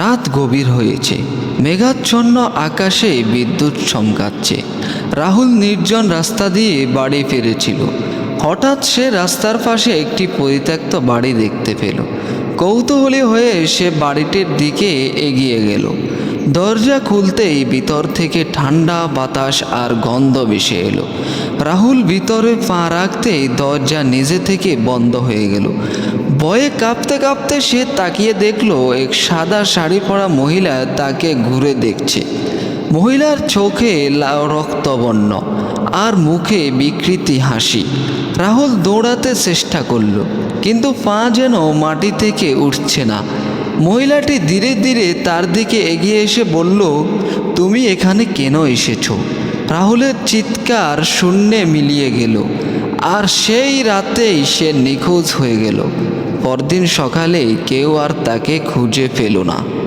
রাত গভীর হয়েছে, মেঘাচ্ছন্ন আকাশে বিদ্যুৎ চমকাচ্ছে। রাহুল নির্জন রাস্তা দিয়ে বাড়ি ফিরেছিল। হঠাৎ সে রাস্তার পাশে একটি পরিত্যক্ত বাড়ি দেখতে পেল। কৌতূহলী হয়ে সে বাড়িটির দিকে এগিয়ে গেল। দরজা খুলতেই ভিতর থেকে ঠান্ডা বাতাস আর গন্ধ ভেসে এলো। রাহুল ভিতরে পা রাখতেই দরজা নিজে থেকে বন্ধ হয়ে গেল। ভয়ে কাঁপতে কাঁপতে সে তাকিয়ে দেখল এক সাদা শাড়ি পরা মহিলা তাকে ঘুরে দেখছে। মহিলার চোখে রক্তবর্ণ আর মুখে বিকৃতি হাসি। রাহুল দৌড়াতে চেষ্টা করল, কিন্তু পা যেন মাটি থেকে উঠছে না। মহিলাটি ধীরে ধীরে তার দিকে এগিয়ে এসে বলল, তুমি এখানে কেন এসেছো? রাহুলের চিৎকার শূন্যে মিলিয়ে গেল, আর সেই রাতেই সে নিখোঁজ হয়ে গেল। পরদিন সকালে কেউ আর তাকে খুঁজে পেল না।